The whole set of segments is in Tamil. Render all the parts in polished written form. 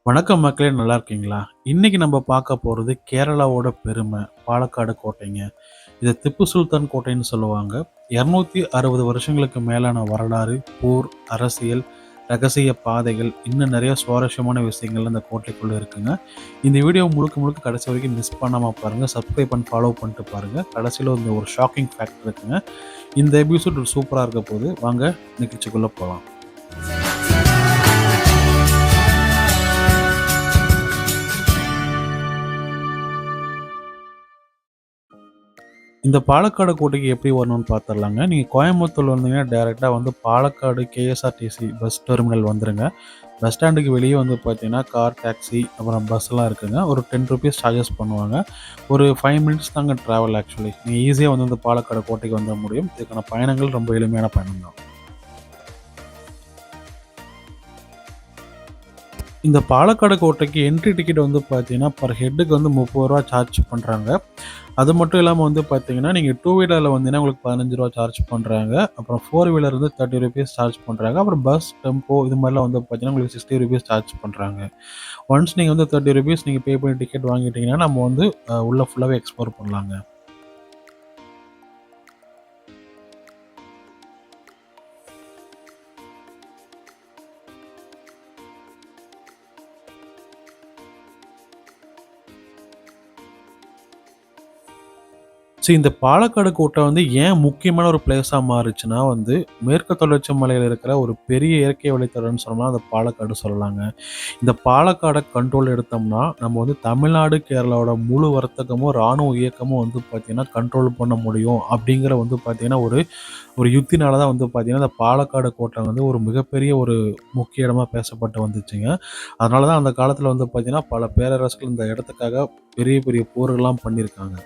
வணக்கம் மக்களே, நல்லா இருக்கீங்களா? இன்னைக்கு நம்ம பார்க்க போறது கேரளாவோட பெருமை, பாலக்காடு கோட்டைங்க. இத திப்பு சுல்தான் கோட்டைன்னு சொல்லுவாங்க. 260 வருஷங்களுக்கு மேலான வரலாறு, போர், அரசியல், ரகசிய பாதைகள், இன்னும் நெறைய சுவாரஸ்யமான விஷயங்கள் இந்த கோட்டைக்குள்ள இருக்குங்க. இந்த வீடியோ முழுக்க முழுக்க கடைசி வரைக்கும் மிஸ் பண்ணாம பாருங்க. சப்ஸ்கிரைப் அண்ட் ஃபாலோ பண்ணிட்டு பாருங்க. கடைசியில ஒரு ஷாக்கிங் ஃபேக்ட் இருக்குங்க. இந்த எபிசோட் சூப்பரா இருக்க போது. வாங்க நிகழ்ச்சிக்குள்ள போலாம். இந்த பாலக்காடு கோட்டைக்கு எப்படி வரணும்னு பார்த்துடலாங்க. நீங்க கோயம்புத்தூர்ல வந்தீங்கன்னா, டைரக்ட்டா பாலக்காடு கேஎஸ்ஆர்டிசி பஸ் டெர்மினல் வந்துருங்க. பஸ் ஸ்டாண்டுக்கு வெளியே பார்த்தீங்கன்னா, கார், டாக்ஸி அப்புறம் பஸ்லாம் இருக்குங்க. ஒரு ₹10 சார்ஜஸ் பண்ணுவாங்க. ஒரு 5 மினிட்ஸ் தாங்க ட்ராவல் ஆக்சுவலி. நீங்க ஈஸியா இந்த பாலக்காடு கோட்டைக்கு வந்துர முடியும். இதுக்கான பயணங்கள் ரொம்ப எளிமையான பயணம் தான். இந்த பாலக்காடு கோட்டைக்கு என்ட்ரி டிக்கெட் பார்த்தீங்கன்னா, பர் ஹெட்டுக்கு ₹30 சார்ஜ் பண்றாங்க. அது மட்டும் இல்லாம பார்த்தீங்கன்னா, நீங்க 2 வீலர்ல வந்தீங்கன்னா உங்களுக்கு ₹15 சார்ஜ் பண்றாங்க. அப்புறம் 4 வீலர் ₹30 சார்ஜ் பண்றாங்க. அப்புறம் பஸ், டெம்போ இது மாரிலாம் பார்த்தீங்கன்னா, உங்களுக்கு ₹60 சார்ஜ் பண்றாங்க. ஒன்ஸ் நீங்க ₹30 நீங்க பே பண்ணி டிக்கெட் வாங்கிட்டீங்கன்னா, நம்ம உள்ள ஃபுல்லாவே எக்ஸ்ப்ளோர் பண்ணலாங்க. இந்த பாலக்காடு கோட்டை ஏன் முக்கியமான ஒரு பிளேஸா மாறுச்சுன்னா மேற்கு தொடர்ச்சி மலையில இருக்கிற ஒரு பெரிய இயற்கை வழித்தடம்னு சொன்னோம்னா, அந்த பாலக்காடு சொல்லலாங்க. இந்த பாலக்காட கண்ட்ரோல் எடுத்தோம்னா, நம்ம தமிழ்நாடு, கேரளாவோட முழு வர்த்தகமும், ராணுவ இயக்கமும் பார்த்தீங்கன்னா, கண்ட்ரோல் பண்ண முடியும். அப்படிங்கிற பார்த்தீங்கன்னா, ஒரு ஒரு யுக்தினால தான் பார்த்தீங்கன்னா, இந்த பாலக்காடு கோட்டை ஒரு மிகப்பெரிய ஒரு முக்கிய இடமா பேசப்பட்டு வந்துச்சுங்க. அதனால தான் அந்த காலத்துல பார்த்தீங்கன்னா, பல பேரரசர்கள் இந்த இடத்துக்காக பெரிய பெரிய போர்கள்லாம் பண்ணியிருக்காங்க.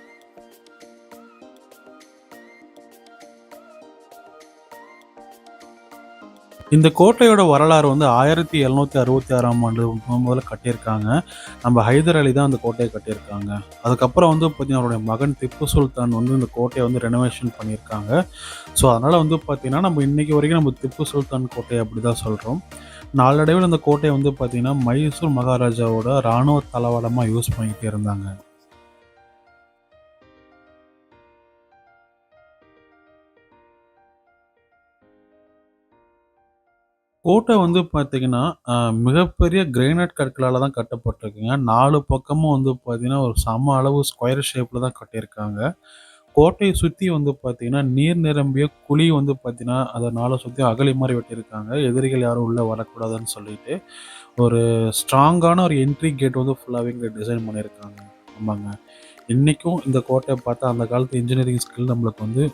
இந்த கோட்டையோட வரலாறு 1766ஆம் ஆண்டு முதல்ல கட்டியிருக்காங்க. நம்ம ஹைதர் அலி தான் அந்த கோட்டைய கட்டியிருக்காங்க. அதுக்கப்புறம் பார்த்தீங்கன்னா, அவருடைய மகன் திப்பு சுல்தான் இந்த கோட்டைய ரெனோவேஷன் பண்ணியிருக்காங்க. ஸோ, அதனால பார்த்தீங்கன்னா, நம்ம இன்னைக்கு வரைக்கும் நம்ம திப்பு சுல்தான் கோட்டை அப்படிதான் சொல்றோம். நாளடைவில இந்த கோட்டைய பார்த்தீங்கன்னா, மைசூர் மகாராஜாவோட ராணுவ தளவாடமா யூஸ் பண்ணிக்கிட்டே இருந்தாங்க. கோட்டை பார்த்தீங்கன்னா, மிகப்பெரிய கிரானைட் கற்களால தான் கட்டப்பட்டிருக்குங்க. 4 பக்கமும் பார்த்தீங்கன்னா, ஒரு சம அளவு ஸ்கொயர் ஷேப்ல தான் கட்டியிருக்காங்க. கோட்டைய சுத்தி பார்த்தீங்கன்னா, நீர் நிரம்பிய குழி பார்த்தீங்கன்னா, அத 4 சுத்தியும் அகழி மாரி வெட்டியிருக்காங்க. எதிரிகள் யாரும் உள்ள வரக்கூடாதுன்னு சொல்லிட்டு. ஒரு ஸ்ட்ராங்கான ஒரு என்ட்ரி கேட் ஃபுல்லாவே இங்க டிசைன் பண்ணியிருக்காங்க. ஆமாங்க. இன்னைக்கும் இந்த கோட்டைய பார்த்தா, அந்த காலத்து இன்ஜினியரிங் ஸ்கில் நம்மளுக்கு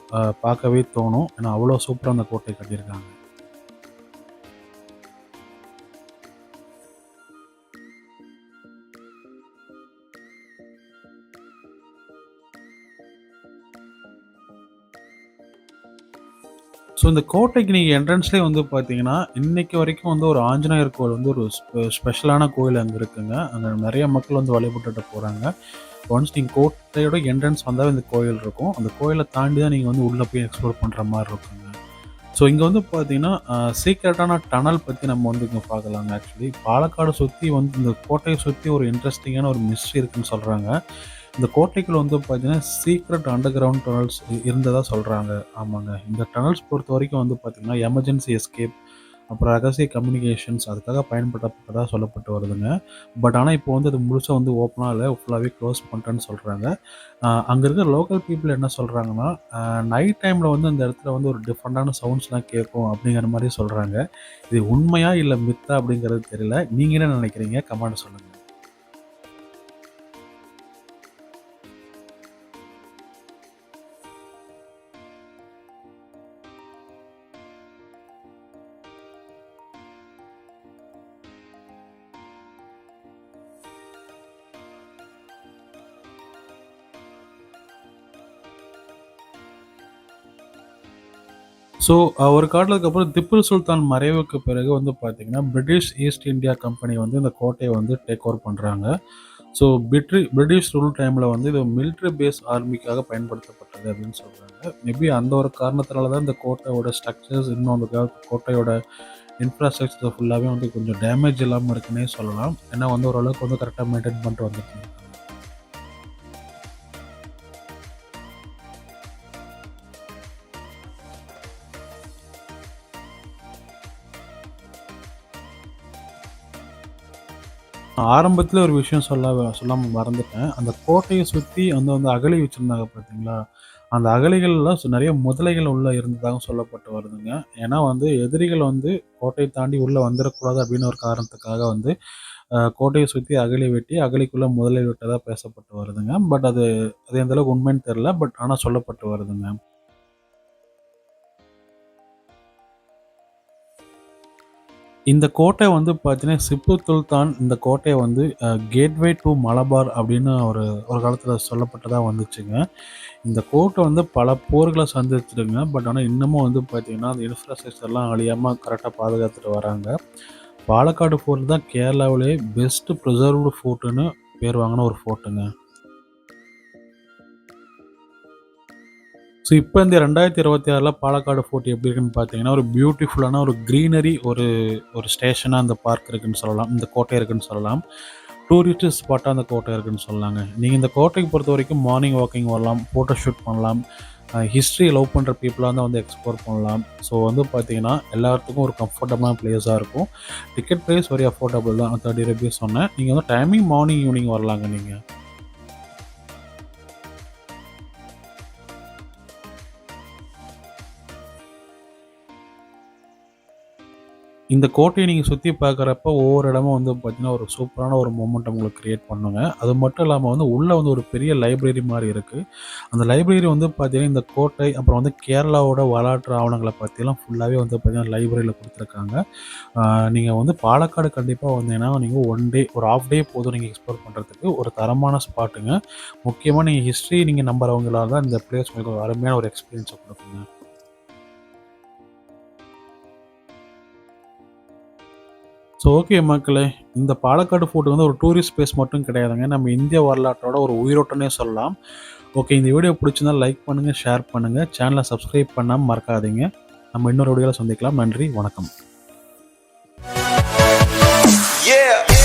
பார்க்கவே தோணும். ஏன்னா, அவ்வளோ சூப்பரா அந்த கோட்டைய கட்டியிருக்காங்க. இந்த கோட்டைக்கு நீங்க என்ட்ரன்ஸ்லயே பார்த்தீங்கன்னா, இன்னைக்கு வரைக்கும் ஒரு ஆஞ்சநேயர் கோவில் ஒரு ஸ்பெஷலான கோயில் அங்க இருக்குங்க. அங்க நெறைய மக்கள் வழிபட்டுட்டு போறாங்க. ஒன்ஸ் நீங்க கோட்டையோட என்ட்ரன்ஸ் வந்தாவே இந்த கோயில் இருக்கும். அந்த கோயில தாண்டி தான் நீங்க உள்ள போய் எக்ஸ்ப்ளோர் பண்ற மாரி இருக்குங்க. இங்க பார்த்தீங்கன்னா, சீக்ரெட்டான டனல் பத்தி நம்ம இங்க பார்க்கலாங்க ஆக்சுவலி. பாலக்காடு சுத்தி இந்த கோட்டைய சுத்தி ஒரு இன்ட்ரஸ்டிங்கான ஒரு மிஸ்ட்ரி இருக்குன்னு சொல்றாங்க. இந்த கோட்டைக்குள்ள பார்த்தீங்கன்னா, சீக்ரெட் அண்டர் கிரவுண்ட் டனல்ஸ் இருந்ததா சொல்றாங்க. ஆமாங்க. இந்த டனல்ஸ் பொறுத்தவரைக்கும் பார்த்தீங்கன்னா, எமர்ஜென்சி எஸ்கேப், அப்புறம் ரகசிய கம்யூனிகேஷன்ஸ் அதுக்காக பயன்படுத்தப்பட்டதா சொல்லப்பட்டு வருதுங்க. பட் ஆனா இப்போ அது முழுசா ஓப்பனா இல்ல. ஃபுல்லாவே க்ளோஸ் பண்ணிட்டேன்னு சொல்றாங்க. அங்க இருக்கிற லோக்கல் பீப்பிள் என்ன சொல்றாங்கன்னா, நைட் டைம்ல அந்த இடத்துல ஒரு டிஃபரெண்டான சவுண்ட்ஸ்லாம் கேட்கும் அப்படிங்கிற மாரி சொல்றாங்க. இது உண்மையா இல்ல மித்தா அப்படிங்கிறது தெரியல. நீங்க என்ன நினைக்கிறீங்க? கமெண்ட்ல சொல்லுங்க. ஒரு காலத்துக்கு அப்புறம் திப்பு சுல்தான் மறைவுக்கு பிறகு பார்த்தீங்கன்னா, பிரிட்டிஷ் ஈஸ்ட் இந்தியா கம்பெனி இந்த கோட்டைய டேக் ஓவர் பண்றாங்க. ஸோ பிரிட்டிஷ் ரூல் டைம்ல இது மிலிட்டரி பேஸ் ஆர்மிக்காக பயன்படுத்தப்பட்டது அப்படின்னு சொல்றாங்க. மேபி அந்த ஒரு காரணத்தினால தான் இந்த கோட்டையோட ஸ்ட்ரக்சர்ஸ் இன்னும் அந்த கோட்டையோட இன்ஃப்ராஸ்ட்ரக்சர் ஃபுல்லாகவே வந்து கொஞ்சம் டேமேஜ் இல்லாமல் இருக்குன்னே சொல்லலாம். ஏன்னா வந்து ஓரளவுக்கு வந்து கரெக்டாக மெயின்டைன் பண்ணிட்டு வந்துருக்காங்க. ஆரம்பத்தில ஒரு விஷயம் சொல்லாம மறந்துட்டேன். அந்த கோட்டைய சுத்தி வந்து வந்து அகழி வச்சிருந்தாங்க பார்த்தீங்களா? அந்த அகழிகள்ல நெறைய முதலைகள் உள்ள இருந்ததாகவும் சொல்லப்பட்டு வருதுங்க. ஏன்னா வந்து எதிரிகள் வந்து கோட்டைய தாண்டி உள்ள வந்துறக்கூடாது அப்படின்னு ஒரு காரணத்துக்காக வந்து கோட்டைய சுத்தி அகழி வெட்டி, அகழிக்குள்ள முதலை விட்டதா பேசப்பட்டு வருதுங்க. பட் அது அது எந்த அளவுக்கு உண்மைன்னு தெரியல. பட் ஆனா சொல்லப்பட்டு வருதுங்க. இந்த கோட்டை வந்து பார்த்தீங்கன்னா, திப்பு சுல்தான் இந்த கோட்டைய வந்து கேட்வே டூ மலபார் அப்படின்னு ஒரு ஒரு காலத்தில சொல்லப்பட்டதா வந்துச்சுங்க. இந்த கோட்டை வந்து பல போர்கள சந்திச்சிருங்க. பட் ஆனா இன்னமும் வந்து பார்த்தீங்கன்னா, அந்த இன்ஃப்ராஸ்ட்ரக்சர்லாம் அழியாம கரெக்ட்டா பாதுகாத்துட்டு வராங்க. பாலக்காடு ஃபோர்ட் தான் கேரளாவிலேயே பெஸ்ட் பிரிசர்வ்டு ஃபோர்ட்டுன்னு பேர் வாங்குன ஒரு ஃபோர்ட்டுங்க. ஸோ இப்ப இந்த 2026ல பாலக்காடு ஃபோர்ட் எப்படி இருக்குன்னு பார்த்தீங்கன்னா, ஒரு பியூட்டிஃபுல்லான ஒரு கிரீனரி ஒரு ஒரு ஸ்டேஷனா அந்த பார்க் இருக்குன்னு சொல்லலாம். இந்த கோட்டை இருக்குன்னு சொல்லலாம். டூரிஸ்ட் ஸ்பாட்டா அந்த கோட்டை இருக்குன்னு சொல்லலாங்க. நீங்க இந்த கோட்டைக்கு பொறுத்தவரைக்கும் மார்னிங் வாக்கிங் வரலாம், ஃபோட்டோ ஷூட் பண்ணலாம். ஹிஸ்டரி லவ் பண்ற பீப்பிளா இருந்தா வந்து எக்ஸ்ப்ளோர் பண்ணலாம். ஸோ வந்து பார்த்தீங்கன்னா, எல்லாத்துக்கும் ஒரு கம்ஃபர்டபுளான பிளேஸா இருக்கும். டிக்கெட் பிரைஸ் வெரி அஃபோர்டபுள் தான். ₹30 சொன்னேன். நீங்க வந்து டைமிங் மார்னிங், ஈவினிங் வரலாங்க நீங்க. இந்த கோட்டைய நீங்க சுத்தி பார்க்குறப்ப, ஒவ்வொரு இடமும் வந்து பார்த்தீங்கன்னா, ஒரு சூப்பரான ஒரு மொமெண்டம் உங்களுக்கு கிரியேட் பண்ணுங்க. அது மட்டும் இல்லாம வந்து உள்ள வந்து ஒரு பெரிய லைப்ரரி மாரி இருக்கு. அந்த லைப்ரரி வந்து பார்த்தீங்கன்னா, இந்த கோட்டை, அப்புறம் வந்து கேரளாவோட வரலாற்று ஆவணங்கள பத்திலாம் ஃபுல்லாவே வந்து பார்த்தீங்கன்னா, லைப்ரரியில குடுத்துருக்காங்க. ஆ நீங்க வந்து பாலக்காடு கண்டிப்பா வந்தீங்கன்னா, நீங்க 1 டே ஒரு ஹாஃப் டே போதும் நீங்க எக்ஸ்ப்ளோர் பண்றதுக்கு. ஒரு தரமான ஸ்பாட்டுங்க. முக்கியமா நீங்க ஹிஸ்ட்ரி நீங்க நம்புறவங்களா இருந்தா, இந்த பிளேஸ் உங்களுக்கு ஒரு அருமையான ஒரு எக்ஸ்பீரியன்ஸ குடுக்குங்க. ஸோ ஓகே மக்களே. இந்த பாலக்காடு ஃபோர்ட் வந்து ஒரு டூரிஸ்ட் பிளேஸ் மட்டும் கிடையாதுங்க. நம்ம இந்திய வரலாற்றோட ஒரு உயிரோட்டம்னே சொல்லலாம். ஓகே, இந்த வீடியோ பிடிச்சிருந்தா லைக் பண்ணுங்க, ஷேர் பண்ணுங்க. சேனல சப்ஸ்கிரைப் பண்ணாம மறக்காதீங்க. நம்ம இன்னொரு வீடியோல சந்திக்கலாம். நன்றி, வணக்கம். Yeah.